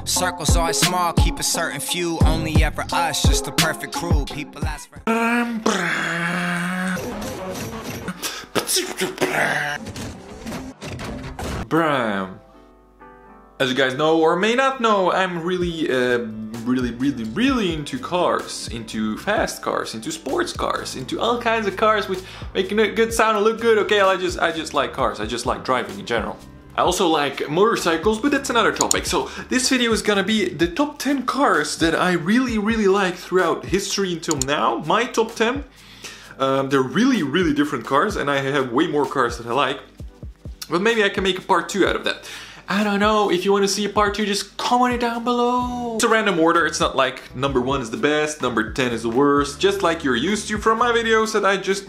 Circles always small, keep a certain few, only ever us, just the perfect crew. People ask for Bram. As you guys know or may not know, I'm really into cars, into fast cars, into sports cars, into all kinds of cars which make a good sound and look good. Okay, I just like cars. I just like driving in general. I also like motorcycles, but that's another topic. So this video is gonna be the top 10 cars that I really like throughout history until now. My top 10. They're really different cars, and I have way more cars that I like. But maybe I can make a part 2 out of that. I don't know. If you want to see a part 2, just comment it down below. It's a random order. It's not like number 1 is the best, number 10 is the worst. Just like you're used to from my videos, that I just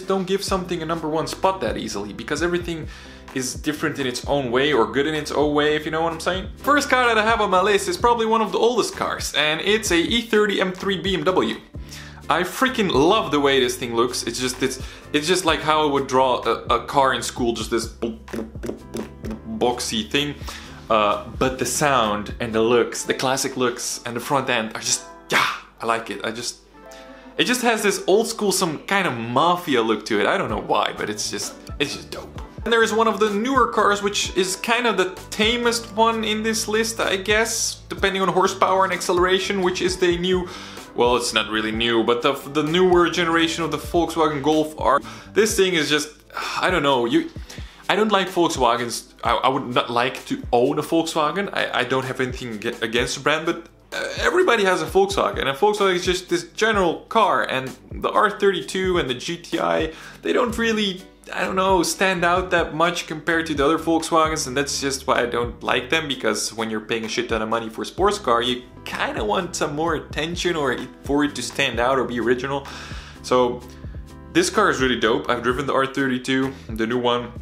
don't give something a number 1 spot that easily, because everything is different in its own way, or good in its own way, if you know what I'm saying. First car that I have on my list is probably one of the oldest cars, and it's a E30 M3 BMW. I freaking love the way this thing looks. It's just like how I would draw a car in school, just this boxy thing. But the sound and the looks, the classic looks and the front end are just, yeah, I like it. It just has this old school, some kind of mafia look to it. I don't know why, but it's just dope. And there is one of the newer cars, which is kind of the tamest one in this list, I guess, depending on horsepower and acceleration, which is the new, well, it's not really new, but the newer generation of the Volkswagen Golf R. This thing is just, I don't know, I don't like Volkswagens. I would not like to own a Volkswagen. I don't have anything against the brand, but everybody has a Volkswagen, and Volkswagen is just this general car, and the R32 and the GTI, they don't really, I don't know, stand out that much compared to the other Volkswagens, and that's just why I don't like them, because when you're paying a shit ton of money for a sports car, you kind of want some more attention, or for it to stand out or be original. So this car is really dope. I've driven the R32, the new one.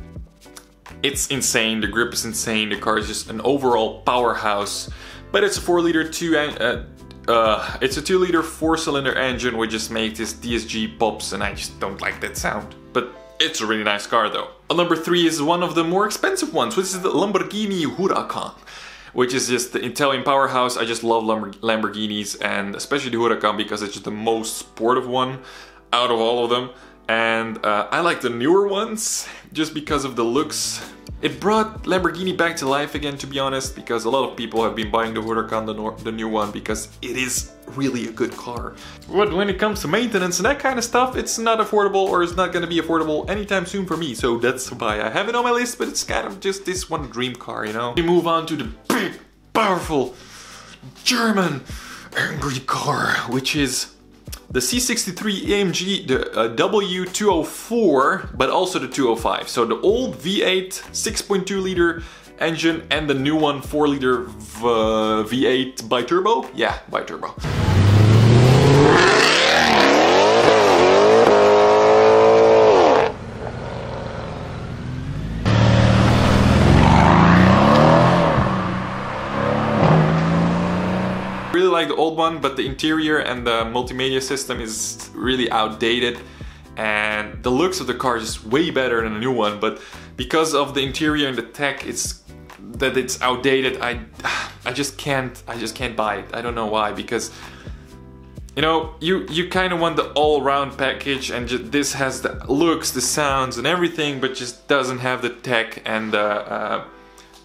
It's insane, the grip is insane, the car is just an overall powerhouse. But it's a 4-liter it's a 2-liter 4-cylinder engine, which just makes this DSG pops, and I just don't like that sound. But it's a really nice car though. Number 3 is one of the more expensive ones, which is the Lamborghini Huracan, which is just the Italian powerhouse. I just love Lamborghinis, and especially the Huracan, because it's just the most sportive one out of all of them. And I like the newer ones just because of the looks. It brought Lamborghini back to life again, to be honest, because a lot of people have been buying the Huracan, the new one, because it is really a good car. But when it comes to maintenance and that kind of stuff, it's not affordable, or it's not going to be affordable anytime soon for me. So that's why I have it on my list, but it's kind of just this one dream car, you know? We move on to the big, powerful, German, angry car, which is the C63 AMG, the W204, but also the 205. So the old V8 6.2 liter engine and the new one 4-liter V8 bi-turbo. Yeah, bi-turbo. Really like the old one, but the interior and the multimedia system is really outdated, and the looks of the car is way better than the new one. But because of the interior and the tech, it's outdated. I just can't buy it. I don't know why, because you know, you kind of want the all-round package, and this has the looks, the sounds and everything, but just doesn't have the tech and the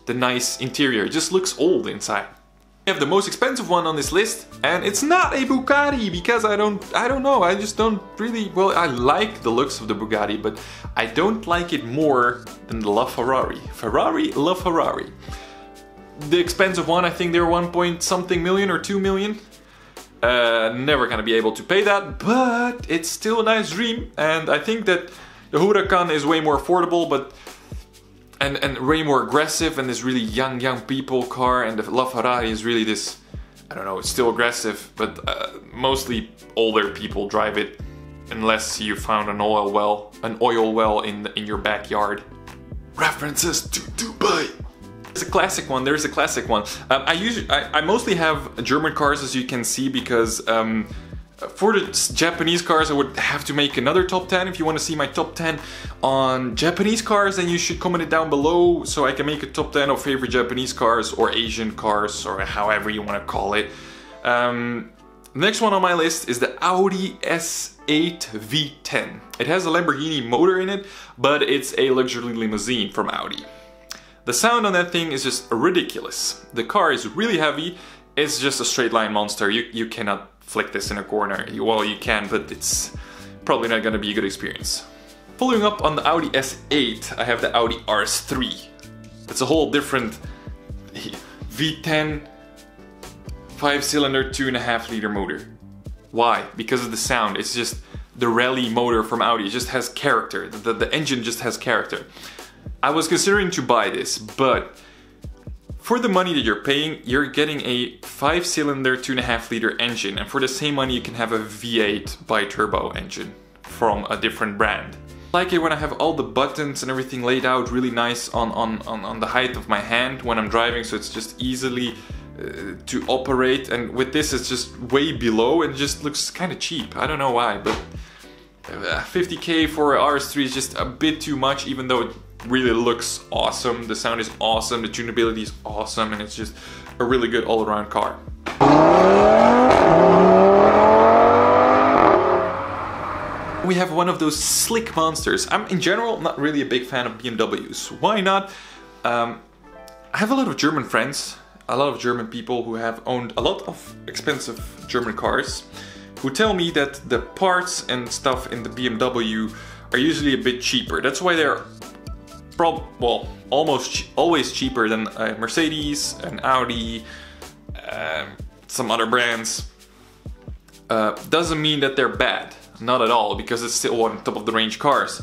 nice interior. It just looks old inside. We have the most expensive one on this list, and it's not a Bugatti, because I don't know, I just don't really, well, I like the looks of the Bugatti, but I don't like it more than the LaFerrari. LaFerrari. The expensive one, I think they're 1 point something million or 2 million. Never gonna be able to pay that, but it's still a nice dream, and I think that the Huracan is way more affordable, but and way more aggressive, and this really young people car, and the LaFerrari is really this, I don't know, it's still aggressive, but mostly older people drive it, unless you found an oil well in your backyard. References to Dubai. There's a classic one. There's a classic one. I mostly have German cars, as you can see, because For the Japanese cars, I would have to make another top 10. If you want to see my top 10 on Japanese cars, then you should comment it down below so I can make a top 10 of favorite Japanese cars or Asian cars or however you want to call it. The next one on my list is the Audi S8 V10. It has a Lamborghini motor in it, but it's a luxury limousine from Audi. The sound on that thing is just ridiculous. The car is really heavy. It's just a straight line monster. You cannot flick this in a corner. Well, you can, but it's probably not gonna be a good experience. Following up on the Audi S8, I have the Audi R8. It's a whole different V10 5-cylinder 2.5 liter motor. Why? Because of the sound. It's just the rally motor from Audi. It just has character. The engine just has character. I was considering to buy this, but for the money that you're paying, you're getting a 5-cylinder 2.5 liter engine, and for the same money you can have a V8 bi-turbo engine from a different brand. I like it when I have all the buttons and everything laid out really nice on the height of my hand when I'm driving, so it's just easily to operate, and with this it's just way below and just looks kind of cheap. I don't know why, but 50k for RS3 is just a bit too much, even though it really looks awesome. The sound is awesome, the tunability is awesome, and it's just a really good all-around car. We have one of those slick monsters. I'm in general not really a big fan of BMWs. Why not? I have a lot of German friends, a lot of German people who have owned a lot of expensive German cars, who tell me that the parts and stuff in the BMW are usually a bit cheaper. That's why they're almost always cheaper than Mercedes and Audi, some other brands. Doesn't mean that they're bad, not at all, because it's still one top of the range cars.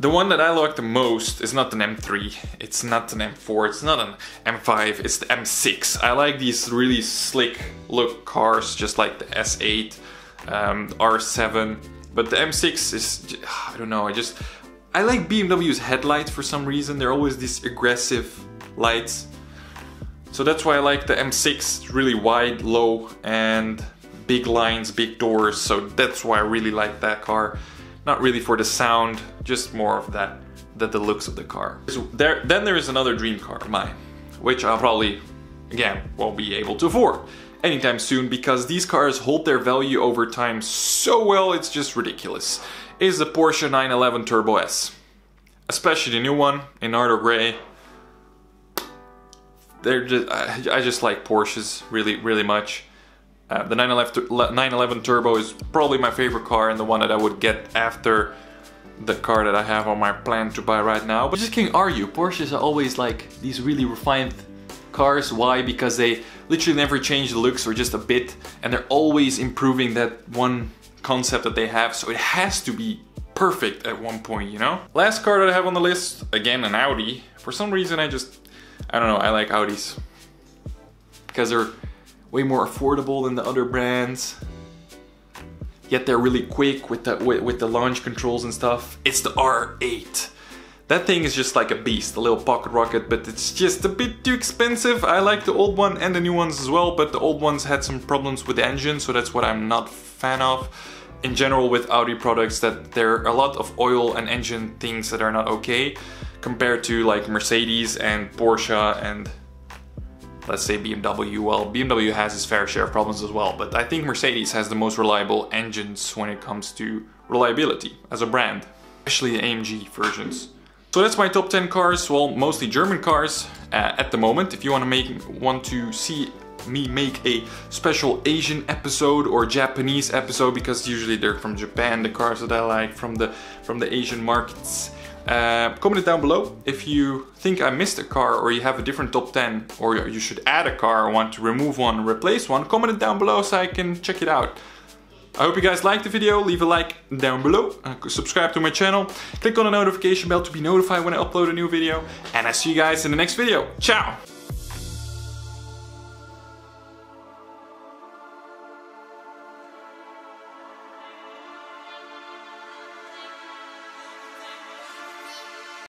The one that I like the most is not an M3, it's not an M4, it's not an M5, it's the M6. I like these really slick look cars, just like the S8, R7, but the M6 is, I don't know, I like BMW's headlights for some reason. They're always these aggressive lights. So that's why I like the M6. It's really wide, low, and big lines, big doors. So that's why I really like that car. Not really for the sound, just more of the looks of the car. Then there is another dream car of mine, which I'll probably, again, won't be able to afford anytime soon, because these cars hold their value over time so well, it's just ridiculous. Is the Porsche 911 Turbo S. Especially the new one in Nardo Grey. I just like Porsches really much. The 911 Turbo is probably my favorite car, and the one that I would get after the car that I have on my plan to buy right now. But just can't argue, Porsches are always like these really refined cars. Why? Because they literally never change the looks or just a bit, and they're always improving that one concept that they have, so it has to be perfect at one point, you know? Last car that I have on the list, again an Audi. For some reason I don't know, I like Audis. Because they're way more affordable than the other brands. Yet they're really quick with the launch controls and stuff. It's the R8. That thing is just like a beast, a little pocket rocket, but it's just a bit too expensive. I like the old one and the new ones as well, but the old ones had some problems with the engine, so that's what I'm not a fan of. In general with Audi products, that there are a lot of oil and engine things that are not okay, compared to like Mercedes and Porsche and let's say BMW. Well, BMW has its fair share of problems as well, but I think Mercedes has the most reliable engines when it comes to reliability as a brand, especially the AMG versions. So that's my top 10 cars, well, mostly German cars at the moment. If you want to see me make a special Asian episode or Japanese episode, because usually they're from Japan, the cars that I like from the Asian markets, comment it down below. If you think I missed a car, or you have a different top 10, or you should add a car or want to remove one or replace one, comment it down below so I can check it out. I hope you guys liked the video. Leave a like down below, subscribe to my channel, click on the notification bell to be notified when I upload a new video, and I see you guys in the next video. Ciao!